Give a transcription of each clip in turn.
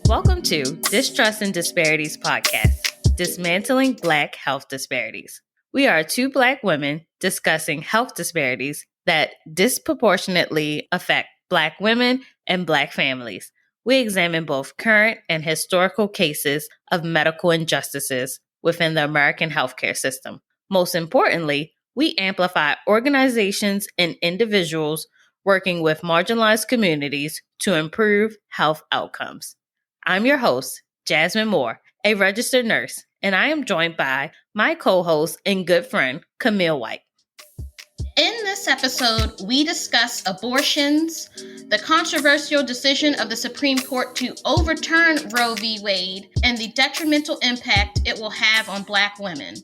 Welcome to Distrust and Disparities podcast, dismantling Black health disparities. We are two Black women discussing health disparities that disproportionately affect Black women and Black families. We examine both current and historical cases of medical injustices within the American healthcare system. Most importantly, we amplify organizations and individuals working with marginalized communities to improve health outcomes. I'm your host, Jasmine Moore, a registered nurse, and I am joined by my co-host and good friend, Camille White. In this episode, we discuss abortions, the controversial decision of the Supreme Court to overturn Roe v. Wade, and the detrimental impact it will have on Black women.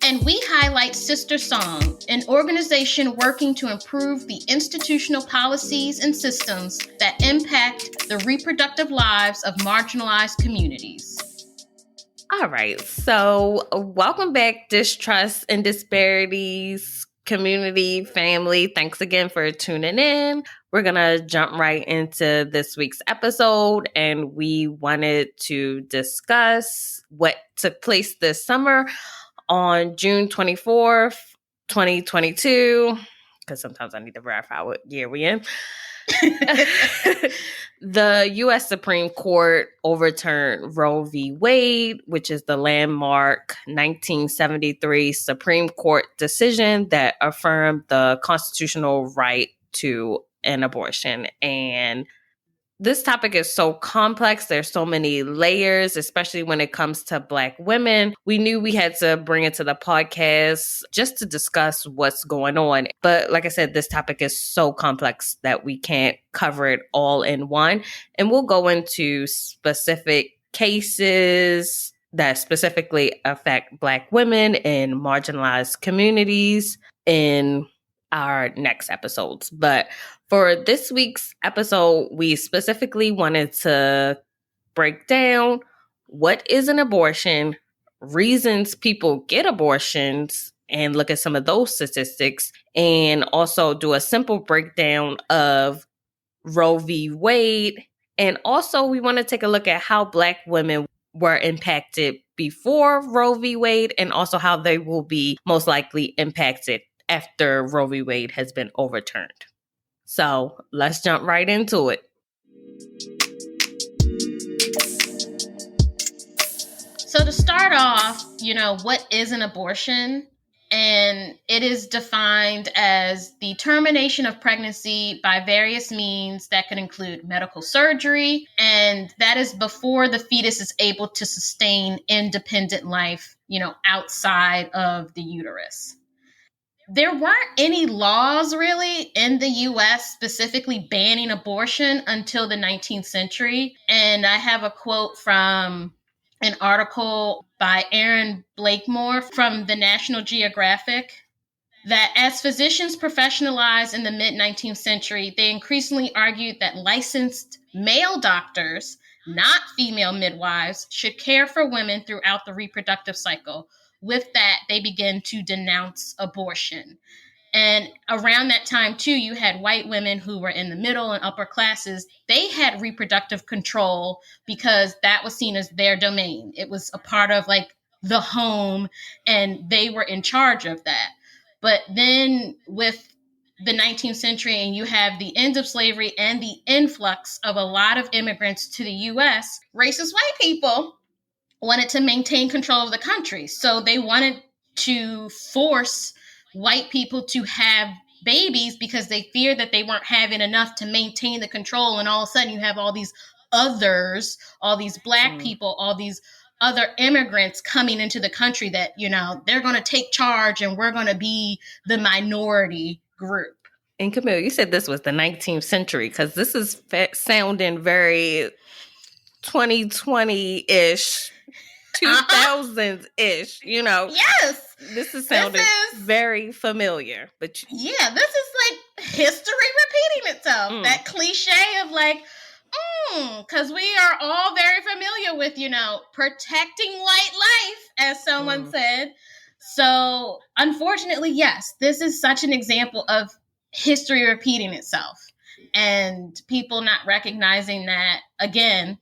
And we highlight SisterSong, an organization working to improve the institutional policies and systems that impact the reproductive lives of marginalized communities. All right, so welcome back, Distrust and Disparities community, family. Thanks again for tuning in. We're going to jump right into this week's episode, and we wanted to discuss what took place this summer on June 24th, 2022, because sometimes I need to verify what year we're in. The U.S. Supreme Court overturned Roe v. Wade, which is the landmark 1973 Supreme Court decision that affirmed the constitutional right to an abortion. And this topic is so complex. There's so many layers, especially when it comes to Black women. We knew we had to bring it to the podcast just to discuss what's going on. But like I said, this topic is so complex that we can't cover it all in one. And we'll go into specific cases that specifically affect Black women in marginalized communities in our next episodes. But for this week's episode, we specifically wanted to break down what is an abortion, reasons people get abortions, and look at some of those statistics, and also do a simple breakdown of Roe v. Wade. And also we want to take a look at how Black women were impacted before Roe v. Wade, and also how they will be most likely impacted after Roe v. Wade has been overturned. So let's jump right into it. So to start off, what is an abortion? And it is defined as the termination of pregnancy by various means that could include medical surgery, and that is before the fetus is able to sustain independent life, outside of the uterus. There weren't any laws really in the U.S. specifically banning abortion until the 19th century. And I have a quote from an article by Aaron Blakemore from the National Geographic that as physicians professionalized in the mid-19th century, they increasingly argued that licensed male doctors, not female midwives, should care for women throughout the reproductive cycle. With that, they began to denounce abortion. And around that time, too, you had white women who were in the middle and upper classes. They had reproductive control because that was seen as their domain. It was a part of the home, and they were in charge of that. But then with the 19th century, and you have the end of slavery and the influx of a lot of immigrants to the U.S., racist white people wanted to maintain control of the country. So they wanted to force white people to have babies because they feared that they weren't having enough to maintain the control. And all of a sudden you have all these others, all these Black people, all these other immigrants coming into the country that, they're going to take charge and we're going to be the minority group. And Camille, you said this was the 19th century because this is sounding very 2020-ish. 2000s-ish, Yes. This is sounding very familiar. But yeah, this is history repeating itself. That cliche of because we are all very familiar with, protecting white life, as someone said. So unfortunately, yes, this is such an example of history repeating itself. and people not recognizing that, again,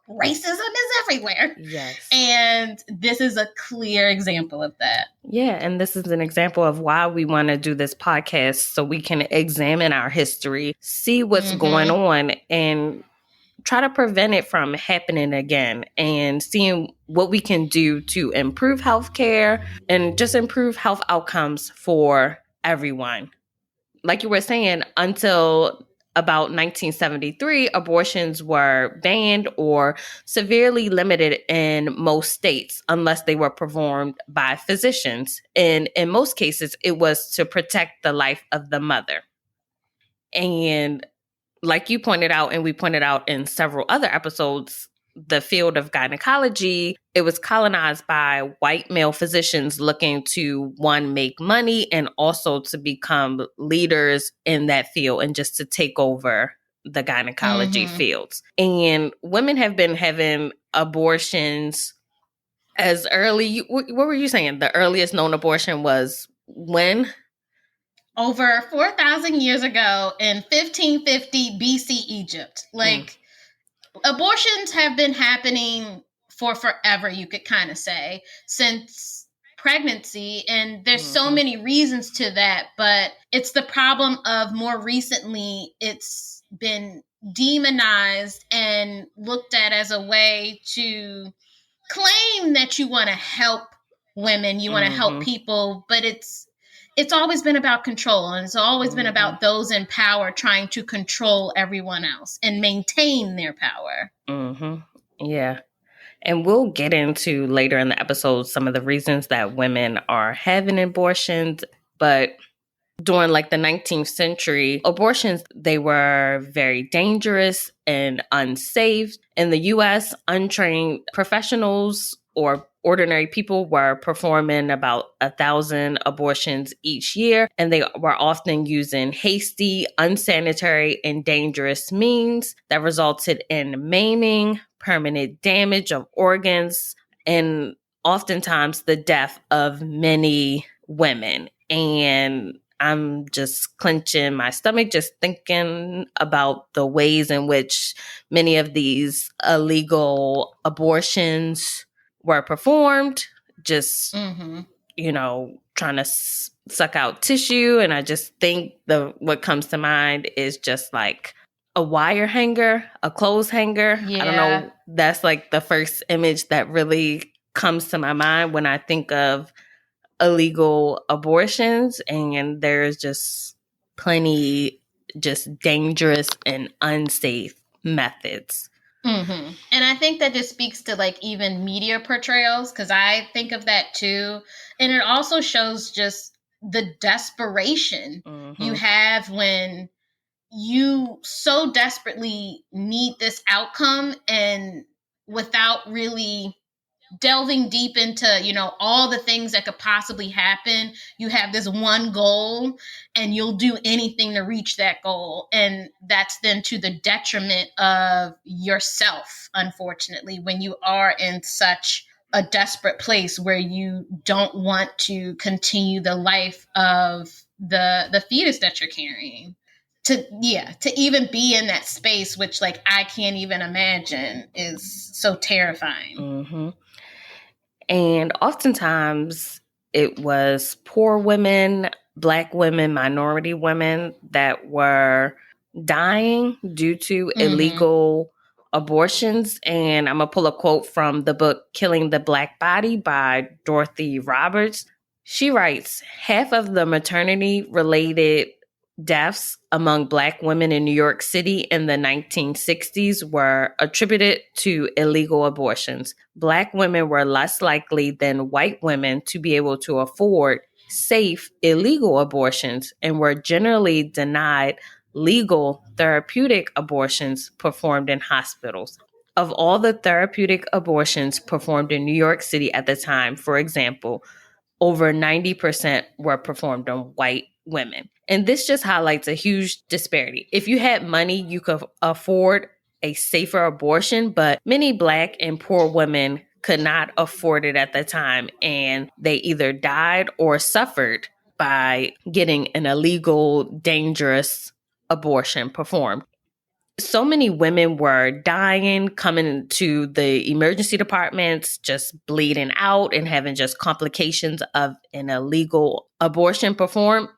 racism is everywhere. Yes. And this is a clear example of that. Yeah, and this is an example of why we want to do this podcast, so we can examine our history, see what's going on, and try to prevent it from happening again, and seeing what we can do to improve healthcare and just improve health outcomes for everyone. Like you were saying, until about 1973, abortions were banned or severely limited in most states unless they were performed by physicians. And in most cases, it was to protect the life of the mother. And like you pointed out, and we pointed out in several other episodes, the field of gynecology, it was colonized by white male physicians looking to, one, make money, and also to become leaders in that field and just to take over the gynecology fields. And women have been having abortions as early, what were you saying? The earliest known abortion was when? Over 4,000 years ago in 1550 BC Egypt. Like, abortions have been happening for forever, you could kind of say, since pregnancy. And there's so many reasons to that, but it's the problem of more recently it's been demonized and looked at as a way to claim that you want to help women, you want to help people, but it's always been about control, and it's always been about those in power trying to control everyone else and maintain their power. Yeah. And we'll get into later in the episode some of the reasons that women are having abortions. But during like the 19th century, abortions, they were very dangerous and unsafe. In the US, untrained professionals or ordinary people were performing about 1,000 abortions each year, and they were often using hasty, unsanitary, and dangerous means that resulted in maiming, permanent damage of organs, and oftentimes the death of many women. And I'm just clenching my stomach just thinking about the ways in which many of these illegal abortions were performed, just, you know, trying to suck out tissue. And I just think what comes to mind is just like a wire hanger, a clothes hanger. Yeah. I don't know. That's like the first image that really comes to my mind when I think of illegal abortions. And there's just plenty just dangerous and unsafe methods. And I think that just speaks to like even media portrayals, because I think of that too. And it also shows just the desperation you have when you so desperately need this outcome, and without really delving deep into, you know, all the things that could possibly happen, you have this one goal and you'll do anything to reach that goal. And that's then to the detriment of yourself, unfortunately, when you are in such a desperate place where you don't want to continue the life of the fetus that you're carrying. To even be in that space, which like I can't even imagine, is so terrifying. And oftentimes it was poor women, Black women, minority women that were dying due to illegal abortions. And I'm going to pull a quote from the book Killing the Black Body by Dorothy Roberts. She writes, half of the maternity-related deaths among Black women in New York City in the 1960s were attributed to illegal abortions. Black women were less likely than white women to be able to afford safe illegal abortions and were generally denied legal therapeutic abortions performed in hospitals. Of all the therapeutic abortions performed in New York City at the time, for example, over 90% were performed on white women. And this just highlights a huge disparity. If you had money, you could afford a safer abortion, but many Black and poor women could not afford it at the time, and they either died or suffered by getting an illegal, dangerous abortion performed. So many women were dying, coming to the emergency departments, just bleeding out and having just complications of an illegal abortion performed.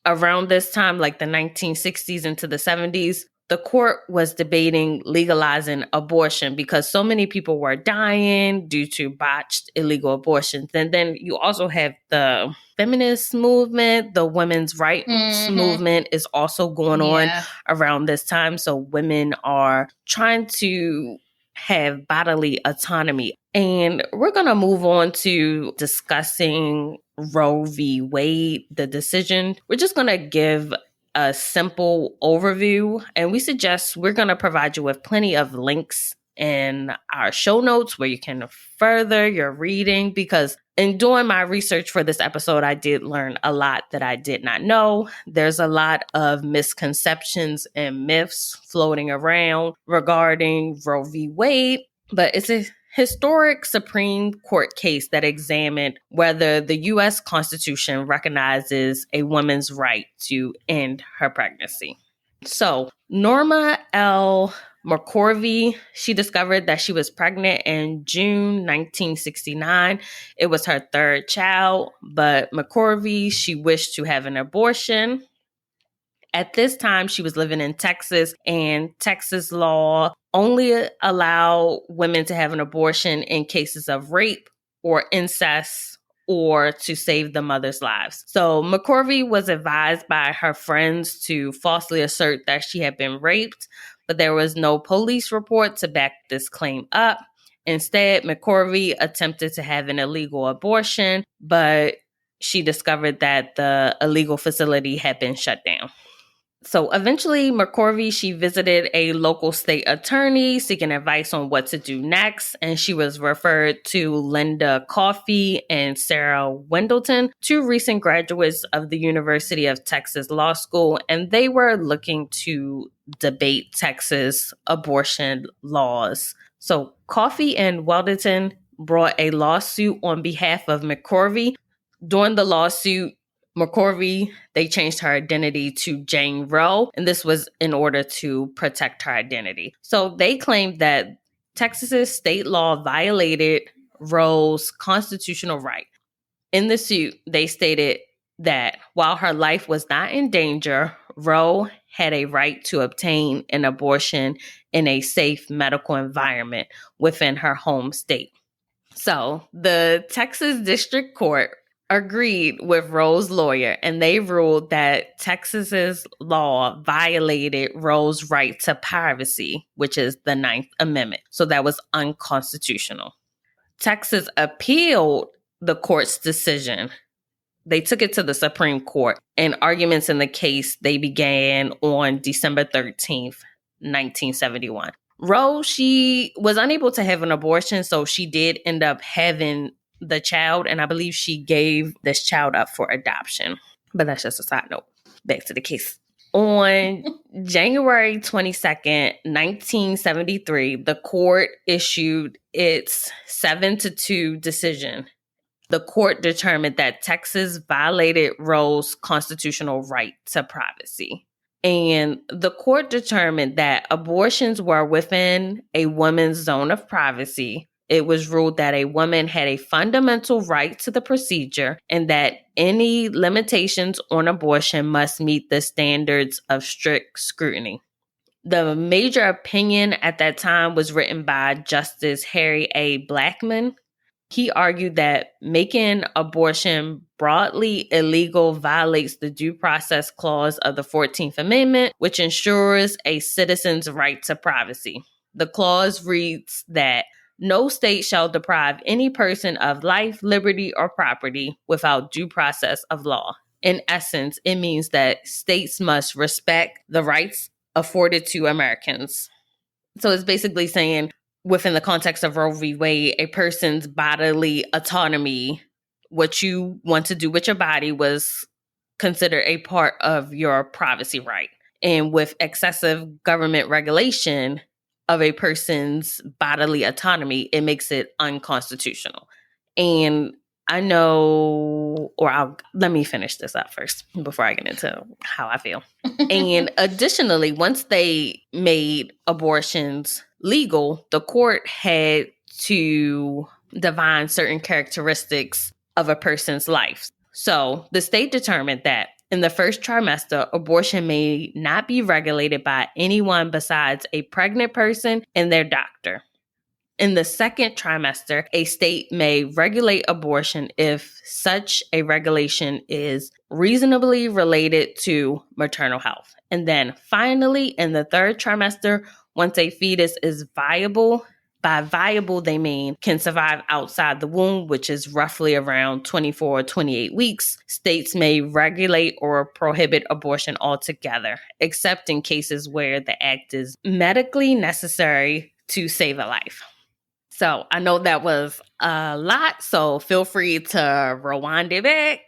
Around this time, like the 1960s into the 70s, the court was debating legalizing abortion because so many people were dying due to botched illegal abortions. And then you also have the feminist movement, the women's rights movement is also going on around this time. So women are trying to have bodily autonomy. And we're going to move on to discussing Roe v. Wade, the decision. We're just going to give a simple overview, and we suggest we're going to provide you with plenty of links in our show notes where you can further your reading, because in doing my research for this episode, I did learn a lot that I did not know. There's a lot of misconceptions and myths floating around regarding Roe v. Wade, but it's a historic Supreme Court case that examined whether the U.S. Constitution recognizes a woman's right to end her pregnancy. So, Norma L. McCorvey, she discovered that she was pregnant in June 1969. It was her third child, but McCorvey, she wished to have an abortion. At this time, she was living in Texas, and Texas law only allow women to have an abortion in cases of rape or incest or to save the mother's lives. So McCorvey was advised by her friends to falsely assert that she had been raped, but there was no police report to back this claim up. Instead, McCorvey attempted to have an illegal abortion, but she discovered that the illegal facility had been shut down. So eventually, McCorvey, she visited a local state attorney seeking advice on what to do next. And she was referred to Linda Coffey and Sarah Wendleton, two recent graduates of the University of Texas Law School. And they were looking to debate Texas abortion laws. So Coffey and Wendleton brought a lawsuit on behalf of McCorvey. During the lawsuit, McCorvey, they changed her identity to Jane Roe, and this was in order to protect her identity. So they claimed that Texas's state law violated Roe's constitutional right. In the suit, they stated that while her life was not in danger, Roe had a right to obtain an abortion in a safe medical environment within her home state. So the Texas District Court agreed with Roe's lawyer, and they ruled that Texas's law violated Roe's right to privacy, which is the Ninth Amendment. So that was unconstitutional. Texas appealed the court's decision. They took it to the Supreme Court, and arguments in the case, they began on December 13th, 1971. Roe, she was unable to have an abortion, so she did end up having the child, and I believe she gave this child up for adoption. But that's just a side note. Back to the case. On January 22nd, 1973, the court issued its 7-2 decision. The court determined that Texas violated Roe's constitutional right to privacy. And the court determined that abortions were within a woman's zone of privacy. It was ruled that a woman had a fundamental right to the procedure and that any limitations on abortion must meet the standards of strict scrutiny. The major opinion at that time was written by Justice Harry A. Blackmun. He argued that making abortion broadly illegal violates the Due Process Clause of the 14th Amendment, which ensures a citizen's right to privacy. The clause reads that no state shall deprive any person of life, liberty, or property without due process of law. In essence, it means that states must respect the rights afforded to Americans. So it's basically saying, within the context of Roe v. Wade, a person's bodily autonomy, what you want to do with your body, was considered a part of your privacy right. And with excessive government regulation of a person's bodily autonomy, it makes it unconstitutional. And I know, let me finish this up first before I get into how I feel. And additionally, once they made abortions legal, the court had to define certain characteristics of a person's life. So the state determined that in the first trimester, abortion may not be regulated by anyone besides a pregnant person and their doctor. In the second trimester, a state may regulate abortion if such a regulation is reasonably related to maternal health. And then finally, in the third trimester, once a fetus is viable, by viable, they mean can survive outside the womb, which is roughly around 24 or 28 weeks, states may regulate or prohibit abortion altogether, except in cases where the act is medically necessary to save a life. So I know that was a lot, so feel free to rewind it back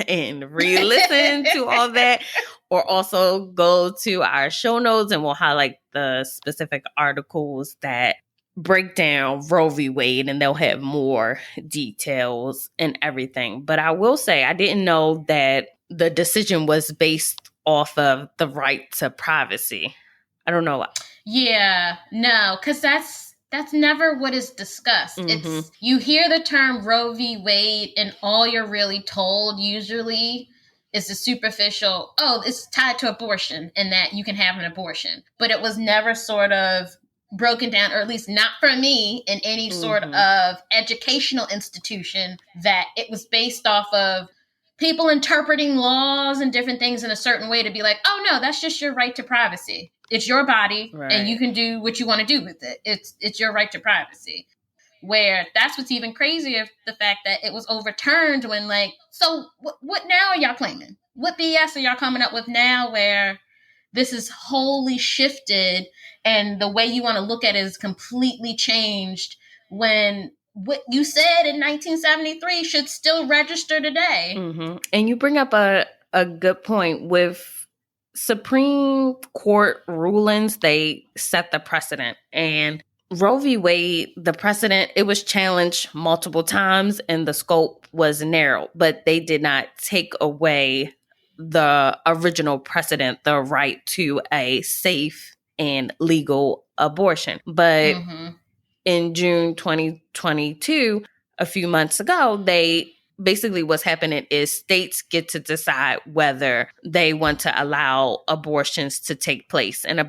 and re-listen to all that, or also go to our show notes and we'll highlight the specific articles that break down Roe v. Wade, and they'll have more details and everything. But I will say I didn't know that the decision was based off of the right to privacy. I don't know. Yeah, no, because that's never what is discussed. It's you hear the term Roe v. Wade, and all you're really told usually is the superficial, oh, it's tied to abortion and that you can have an abortion. But it was never sort of broken down, or at least not for me, in any sort of educational institution, that it was based off of people interpreting laws and different things in a certain way to be like, oh no, that's just your right to privacy. It's your body, right, and you can do what you want to do with it. It's your right to privacy. Where that's what's even crazier, the fact that it was overturned when, like, so what now are y'all claiming? What BS are y'all coming up with now where this is wholly shifted and the way you want to look at it is completely changed, when what you said in 1973 should still register today? And you bring up a good point. With Supreme Court rulings, they set the precedent. And Roe v. Wade, the precedent, it was challenged multiple times and the scope was narrow, but they did not take away the original precedent, the right to a safe and legal abortion. But in June 2022, a few months ago, they basically what's happening is states get to decide whether they want to allow abortions to take place. And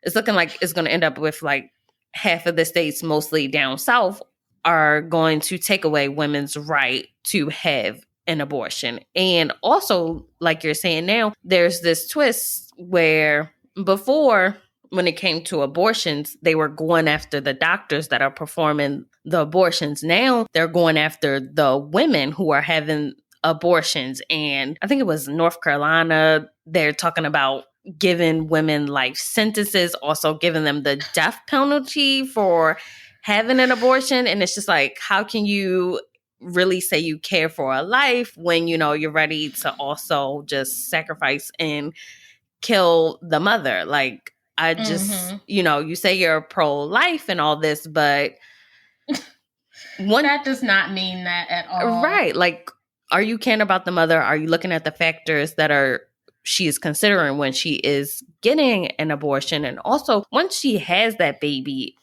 it's looking like it's going to end up with like half of the states, mostly down south, are going to take away women's right to have an abortion. And also, like you're saying now, there's this twist where before, when it came to abortions, they were going after the doctors that are performing the abortions. Now they're going after the women who are having abortions. And I think it was North Carolina, they're talking about giving women life sentences, also giving them the death penalty for having an abortion. And it's just like, how can you really say you care for a life when, you know, you're ready to also just sacrifice and kill the mother? Like, I just, you know, you say you're pro-life and all this, but that does not mean that at all. Right. Like, are you caring about the mother? Are you looking at the factors that she is considering when she is getting an abortion? And also, once she has that baby,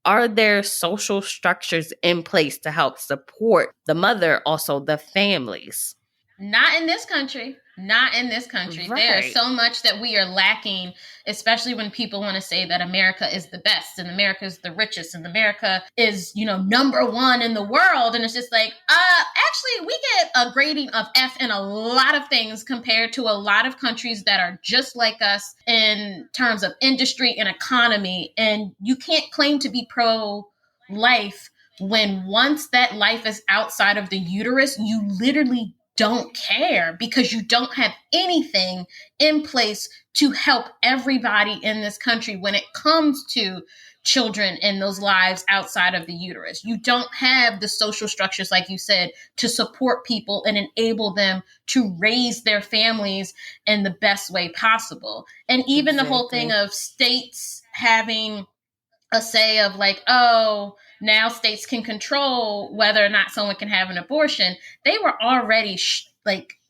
are there social structures in place to help support the mother, also the families? Not in this country. Not in this country. Right. There is so much that we are lacking, especially when people want to say that America is the best and America is the richest and America is, you know, number one in the world. And it's just like, actually, we get a grading of F in a lot of things compared to a lot of countries that are just like us in terms of industry and economy. And you can't claim to be pro-life when once that life is outside of the uterus, you literally don't care, because you don't have anything in place to help everybody in this country when it comes to children and those lives outside of the uterus. You don't have the social structures, like you said, to support people and enable them to raise their families in the best way possible. And even the whole thing of states having a say of like, oh, now states can control whether or not someone can have an abortion. They were already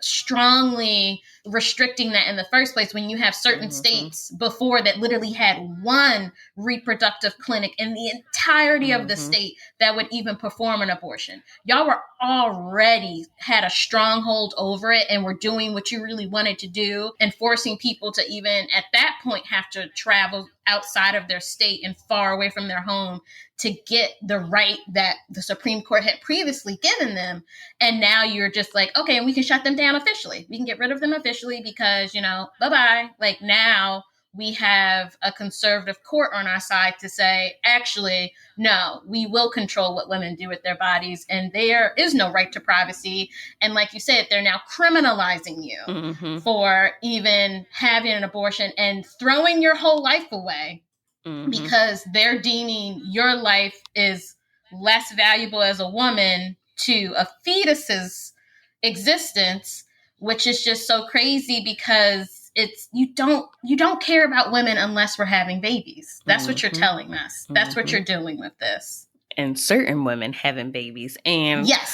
strongly restricting that in the first place, when you have certain states before that literally had one reproductive clinic in the entirety of the state that would even perform an abortion. Y'all were already had a stronghold over it and were doing what you really wanted to do, and forcing people to even at that point have to travel outside of their state and far away from their home to get the right that the Supreme Court had previously given them. And now you're just like, okay, and we can shut them down officially. We can get rid of them officially because, bye-bye. Like, now we have a conservative court on our side to say, actually, no, we will control what women do with their bodies, and there is no right to privacy. And like you said, they're now criminalizing you for even having an abortion and throwing your whole life away because they're deeming your life is less valuable as a woman to a fetus's existence, which is just so crazy because it's you don't care about women unless we're having babies. That's what you're telling us. That's what you're doing with this. And certain women having babies. And yes,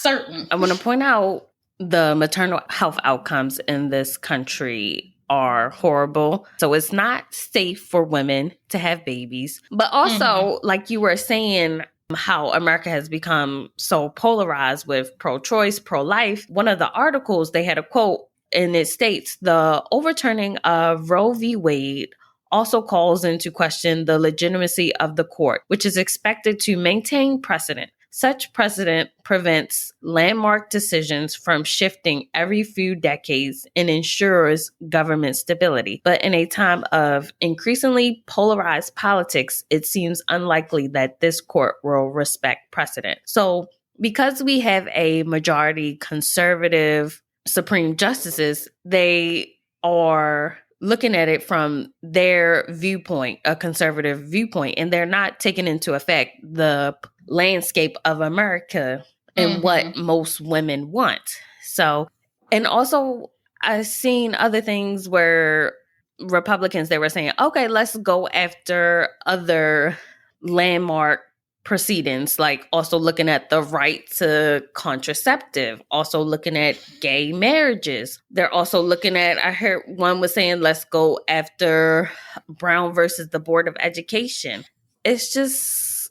certain. I want to point out the maternal health outcomes in this country are horrible. So it's not safe for women to have babies. But also, like you were saying, how America has become so polarized with pro-choice, pro-life. One of the articles, they had a quote, and it states, the overturning of Roe v. Wade also calls into question the legitimacy of the court, which is expected to maintain precedent. Such precedent prevents landmark decisions from shifting every few decades and ensures government stability. But in a time of increasingly polarized politics, it seems unlikely that this court will respect precedent. So because we have a majority conservative Supreme Justices, they are looking at it from their viewpoint, a conservative viewpoint, and they're not taking into effect the landscape of America and what most women want. So, and also I've seen other things where Republicans, they were saying, okay, let's go after other landmark proceedings, like also looking at the right to contraceptive, also looking at gay marriages. They're also looking at, I heard one was saying, let's go after Brown versus the Board of Education. It's just,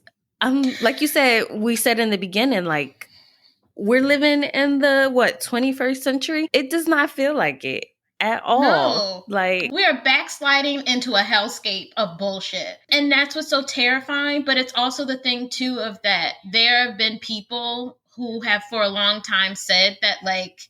like you said, we said in the beginning, like, we're living in the 21st century. It does not feel like it at all. No, like, we are backsliding into a hellscape of bullshit. And that's what's so terrifying. But it's also the thing, too, of that there have been people who have for a long time said that, like,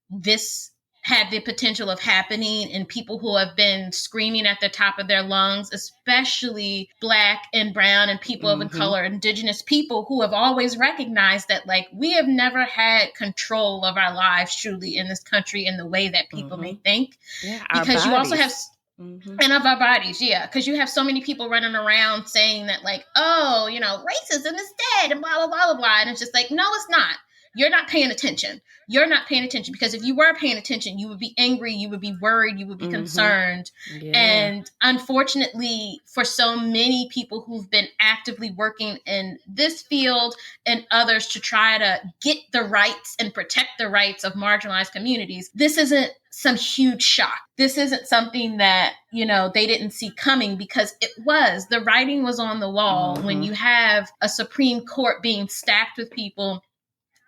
this had the potential of happening, and people who have been screaming at the top of their lungs, especially Black and brown and people of color, indigenous people who have always recognized that, like, we have never had control of our lives truly in this country in the way that people may think. Yeah, because you also have and of our bodies, because you have so many people running around saying that, like, oh, racism is dead and blah, blah, blah, blah, blah. And it's just like, no, it's not. You're not paying attention. You're not paying attention, because if you were paying attention, you would be angry, you would be worried, you would be concerned. Yeah. And unfortunately, for so many people who've been actively working in this field and others to try to get the rights and protect the rights of marginalized communities, this isn't some huge shock. This isn't something that, they didn't see coming, because the writing was on the wall when you have a Supreme Court being stacked with people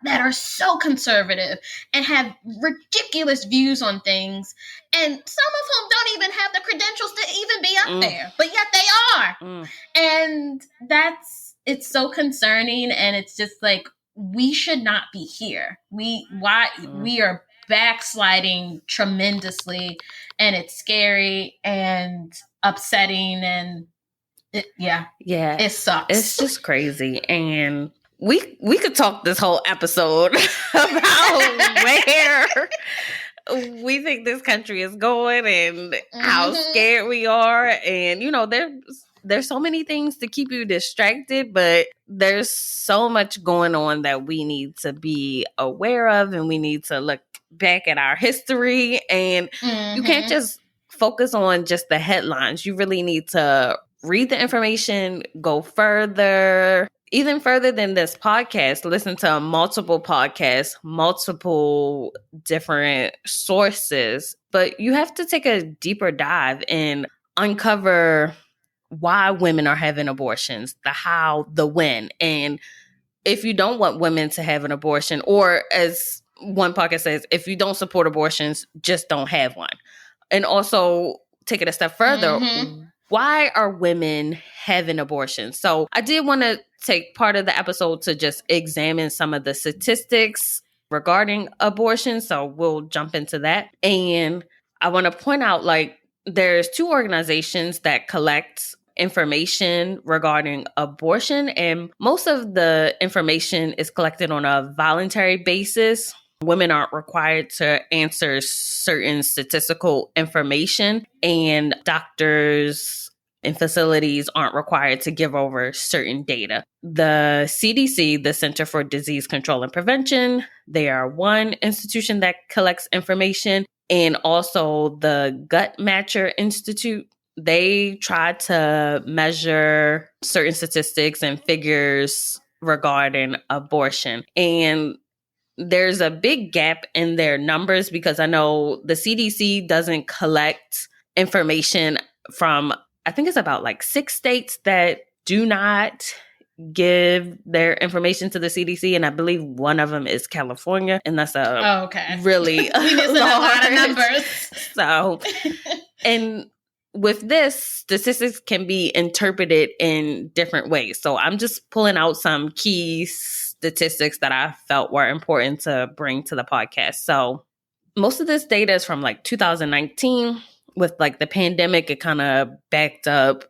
that are so conservative and have ridiculous views on things, and some of whom don't even have the credentials to even be up there, but yet they are. And it's so concerning, and it's just like, we should not be here. We are backsliding tremendously, and it's scary and upsetting, and it sucks. It's just crazy. And we could talk this whole episode about where we think this country is going and how scared we are. And, there's so many things to keep you distracted, but there's so much going on that we need to be aware of, and we need to look back at our history. And you can't just focus on just the headlines. You really need to read the information, go further, even further than this podcast, listen to multiple podcasts, multiple different sources, but you have to take a deeper dive and uncover why women are having abortions, the how, the when. And if you don't want women to have an abortion, or as one podcast says, if you don't support abortions, just don't have one. And also take it a step further. Why are women having abortions? So I did want to take part of the episode to just examine some of the statistics regarding abortion. So we'll jump into that. And I want to point out, like, there's two organizations that collect information regarding abortion, and most of the information is collected on a voluntary basis. Women aren't required to answer certain statistical information, and doctors and facilities aren't required to give over certain data. The CDC, the Center for Disease Control and Prevention, they are one institution that collects information, and also the Gut Matcher Institute. They try to measure certain statistics and figures regarding abortion. And there's a big gap in their numbers, because I know the CDC doesn't collect information from, I think it's about like 6 states that do not give their information to the CDC, and I believe one of them is California, and that's really we missing a lot of numbers. So, and with this, statistics can be interpreted in different ways. So I'm just pulling out some key statistics that I felt were important to bring to the podcast. So most of this data is from like 2019. With like the pandemic, it kind of backed up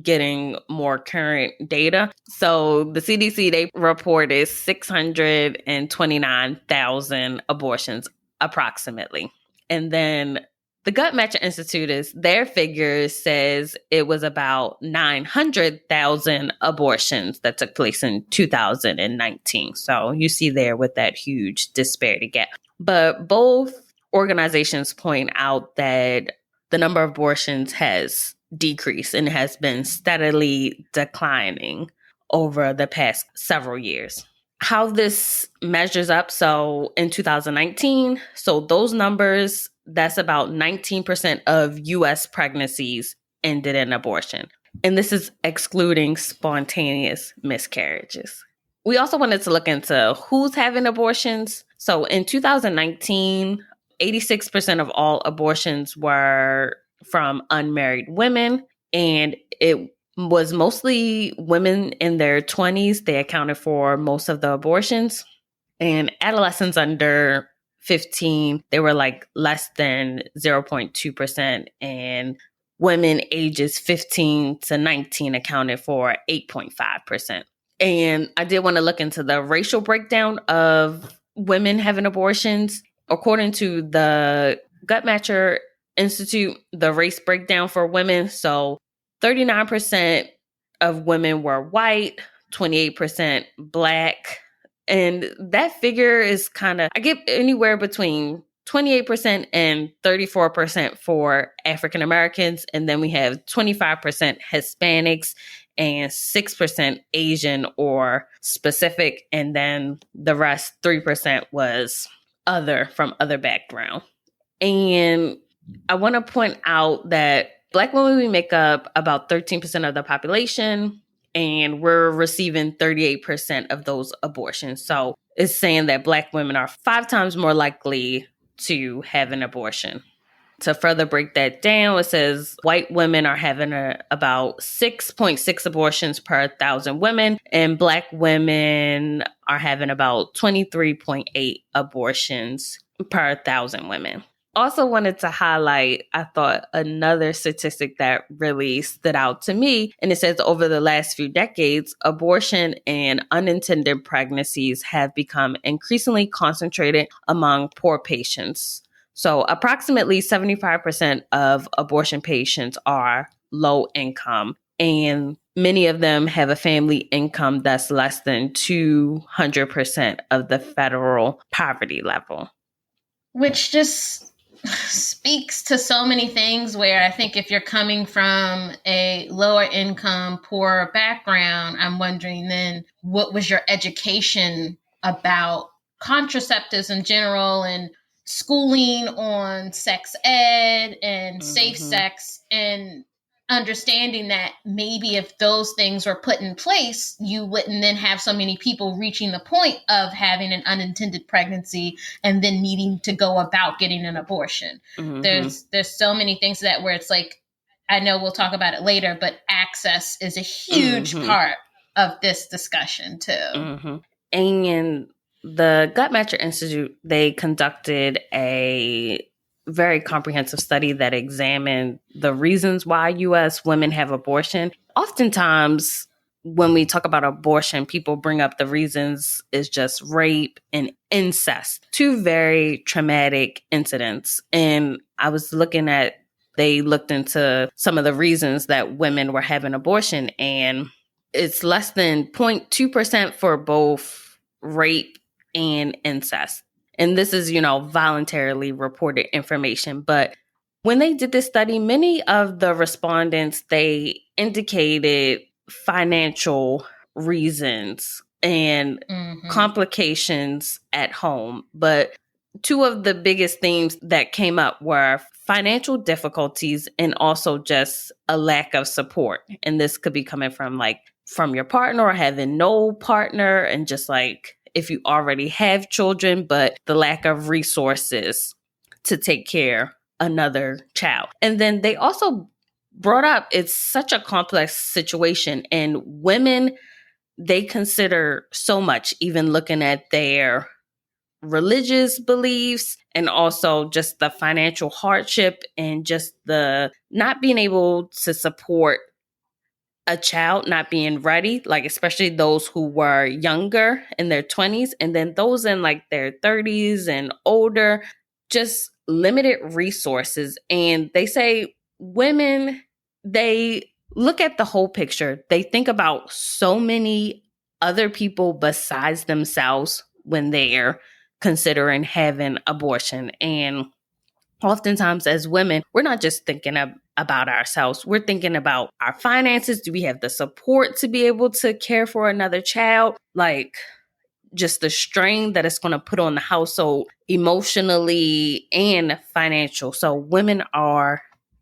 getting more current data. So the CDC, they reported 629,000 abortions approximately. And then the Gut Matcher Institute, their figures says it was about 900,000 abortions that took place in 2019. So you see there with that huge disparity gap. But both organizations point out that the number of abortions has decreased and has been steadily declining over the past several years. How this measures up, so in 2019, so those numbers, that's about 19% of U.S. pregnancies ended in abortion. And this is excluding spontaneous miscarriages. We also wanted to look into who's having abortions. So in 2019, 86% of all abortions were from unmarried women, and it was mostly women in their 20s. They accounted for most of the abortions. And adolescents under 15, they were like less than 0.2%, and women ages 15 to 19 accounted for 8.5%. And I did want to look into the racial breakdown of women having abortions. According to the Gut Matcher Institute, the race breakdown for women, so 39% of women were white, 28% Black. And that figure is kind of, I get anywhere between 28% and 34% for African Americans. And then we have 25% Hispanics and 6% Asian or specific. And then the rest, 3%, was other, from other background. And I want to point out that Black women, we make up about 13% of the population, and we're receiving 38% of those abortions. So it's saying that Black women are 5 times more likely to have an abortion. To further break that down, it says white women are having about 6.6 abortions per 1,000 women, and Black women are having about 23.8 abortions per 1,000 women. Also wanted to highlight, I thought, another statistic that really stood out to me. And it says over the last few decades, abortion and unintended pregnancies have become increasingly concentrated among poor patients. So approximately 75% of abortion patients are low income, and many of them have a family income that's less than 200% of the federal poverty level. Which just speaks to so many things where I think if you're coming from a lower income, poorer background, I'm wondering then what was your education about contraceptives in general and schooling on sex ed and safe sex, and understanding that maybe if those things were put in place, you wouldn't then have so many people reaching the point of having an unintended pregnancy and then needing to go about getting an abortion. There's so many things that where it's like, I know we'll talk about it later, but access is a huge part of this discussion too. And the Guttmacher Institute, they conducted a very comprehensive study that examined the reasons why U.S. women have abortion. Oftentimes, when we talk about abortion, people bring up the reasons is just rape and incest, two very traumatic incidents. And I was they looked into some of the reasons that women were having abortion, and it's less than 0.2% for both rape and incest. And this is, voluntarily reported information. But when they did this study, many of the respondents, they indicated financial reasons and complications at home. But two of the biggest themes that came up were financial difficulties and also just a lack of support. And this could be coming from your partner or having no partner, and just if you already have children, but the lack of resources to take care another child. And then they also brought up it's such a complex situation, and women, they consider so much, even looking at their religious beliefs and also just the financial hardship and just the not being able to support a child, not being ready, especially those who were younger in their 20s, and then those in their 30s and older, just limited resources. And they say women, they look at the whole picture. They think about so many other people besides themselves when they're considering having abortion. And oftentimes as women, we're not just thinking about ourselves. We're thinking about our finances. Do we have the support to be able to care for another child? Just the strain that it's going to put on the household emotionally and financial. So women are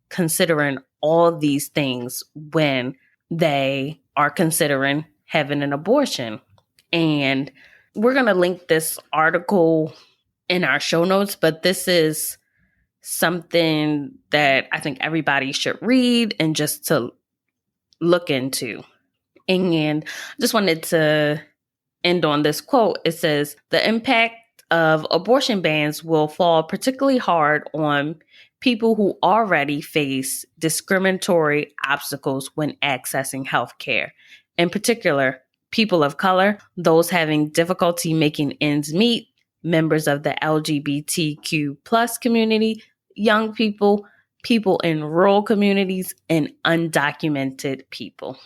considering all these things when they are considering having an abortion. And we're going to link this article in our show notes, but this is something that I think everybody should read and just to look into. And I just wanted to end on this quote. It says, "The impact of abortion bans will fall particularly hard on people who already face discriminatory obstacles when accessing healthcare. In particular, people of color, those having difficulty making ends meet, members of the LGBTQ plus community, young people, people in rural communities, and undocumented people."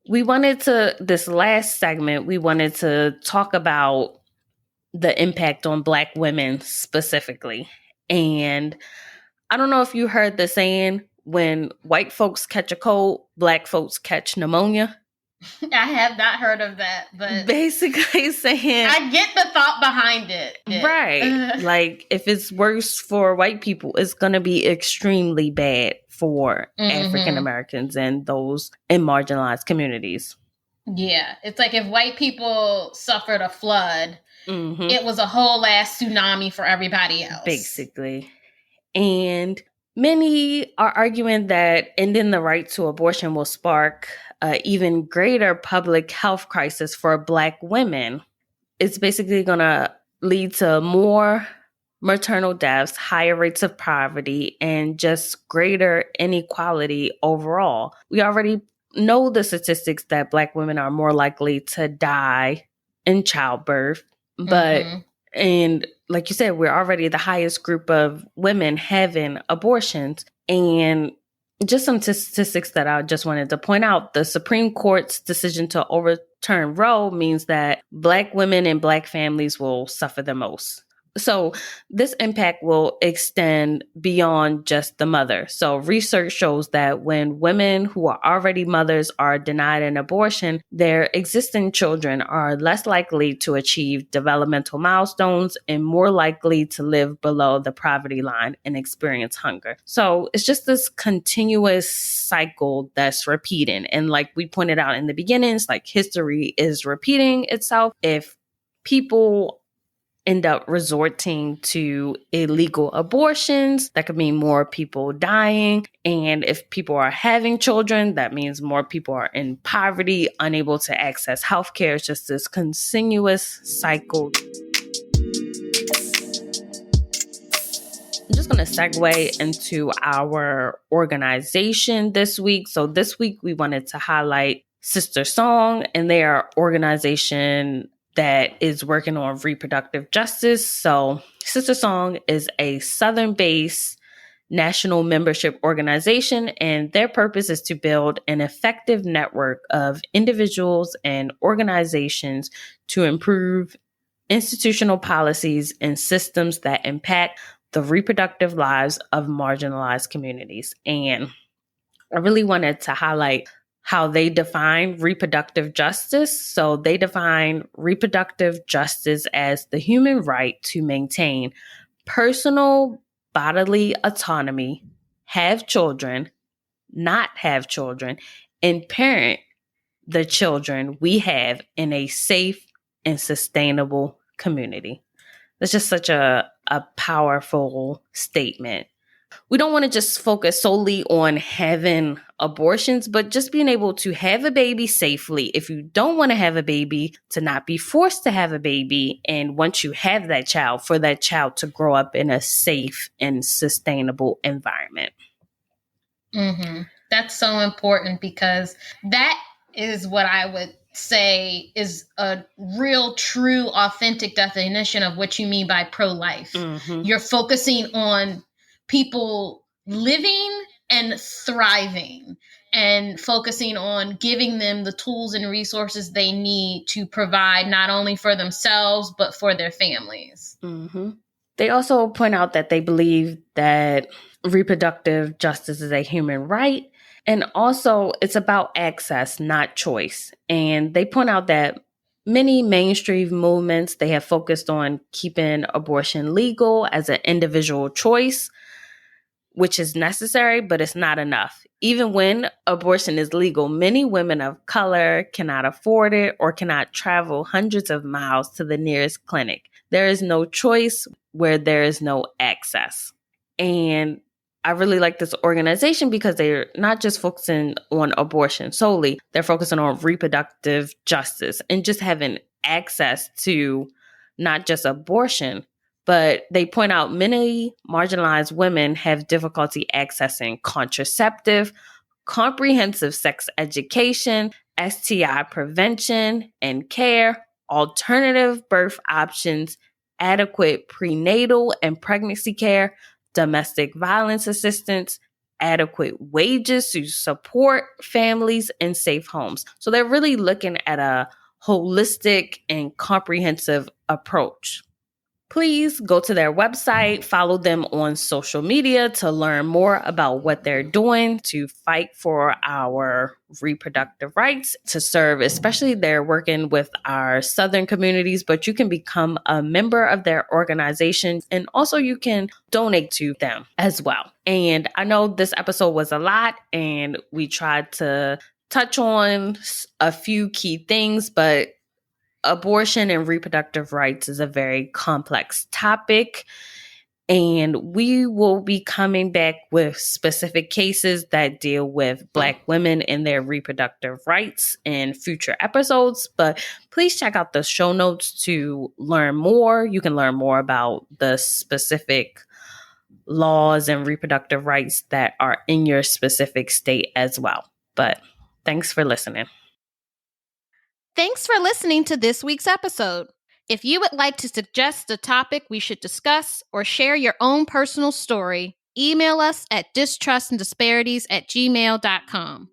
This last segment, we wanted to talk about the impact on Black women specifically. And I don't know if you heard the saying, when white folks catch a cold, Black folks catch pneumonia. I have not heard of that, but basically saying, I get the thought behind it. Right. If it's worse for white people, it's going to be extremely bad for African Americans and those in marginalized communities. Yeah. It's like if white people suffered a flood, it was a whole ass tsunami for everybody else. Basically. And many are arguing that ending the right to abortion will spark an even greater public health crisis for Black women. It's basically going to lead to more maternal deaths, higher rates of poverty, and just greater inequality overall. We already know the statistics that Black women are more likely to die in childbirth, but and like you said, we're already the highest group of women having abortions. And just some statistics that I just wanted to point out. The Supreme Court's decision to overturn Roe means that Black women and Black families will suffer the most. So this impact will extend beyond just the mother. So research shows that when women who are already mothers are denied an abortion, their existing children are less likely to achieve developmental milestones and more likely to live below the poverty line and experience hunger. So it's just this continuous cycle that's repeating. And like we pointed out in the beginnings, like history is repeating itself. If people end up resorting to illegal abortions, that could mean more people dying. And if people are having children, that means more people are in poverty, unable to access healthcare. It's just this continuous cycle. I'm just going to segue into our organization this week. So this week we wanted to highlight SisterSong, and they are an organization that is working on reproductive justice. So SisterSong is a Southern-based national membership organization, and their purpose is to build an effective network of individuals and organizations to improve institutional policies and systems that impact the reproductive lives of marginalized communities. And I really wanted to highlight how they define reproductive justice. So they define reproductive justice as the human right to maintain personal bodily autonomy, have children, not have children, and parent the children we have in a safe and sustainable community. That's just such a powerful statement. We don't want to just focus solely on having abortions, but just being able to have a baby safely. If you don't want to have a baby, to not be forced to have a baby. And once you have that child, for that child to grow up in a safe and sustainable environment. Mm-hmm. That's so important, because that is what I would say is a real, true, authentic definition of what you mean by pro-life. Mm-hmm. You're focusing on people living and thriving, and focusing on giving them the tools and resources they need to provide not only for themselves, but for their families. Mm-hmm. They also point out that they believe that reproductive justice is a human right. And also it's about access, not choice. And they point out that many mainstream movements, they have focused on keeping abortion legal as an individual choice, which is necessary, but it's not enough. Even when abortion is legal, many women of color cannot afford it or cannot travel hundreds of miles to the nearest clinic. There is no choice where there is no access. And I really like this organization because they're not just focusing on abortion solely, they're focusing on reproductive justice and just having access to not just abortion, but they point out many marginalized women have difficulty accessing contraceptive, comprehensive sex education, STI prevention and care, alternative birth options, adequate prenatal and pregnancy care, domestic violence assistance, adequate wages to support families, and safe homes. So they're really looking at a holistic and comprehensive approach. Please go to their website, follow them on social media to learn more about what they're doing to fight for our reproductive rights, to serve, especially they're working with our Southern communities, but you can become a member of their organization, and also you can donate to them as well. And I know this episode was a lot and we tried to touch on a few key things, but abortion and reproductive rights is a very complex topic, and we will be coming back with specific cases that deal with Black women and their reproductive rights in future episodes. But please check out the show notes to learn more. You can learn more about the specific laws and reproductive rights that are in your specific state as well. But thanks for listening. Thanks for listening to this week's episode. If you would like to suggest a topic we should discuss or share your own personal story, email us at distrustanddisparities@gmail.com.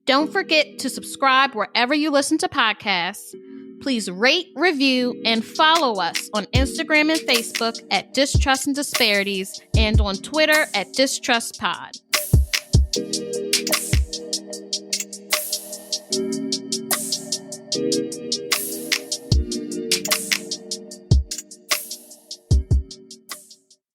Don't forget to subscribe wherever you listen to podcasts. Please rate, review, and follow us on Instagram and Facebook at Distrust and Disparities and on Twitter at DistrustPod.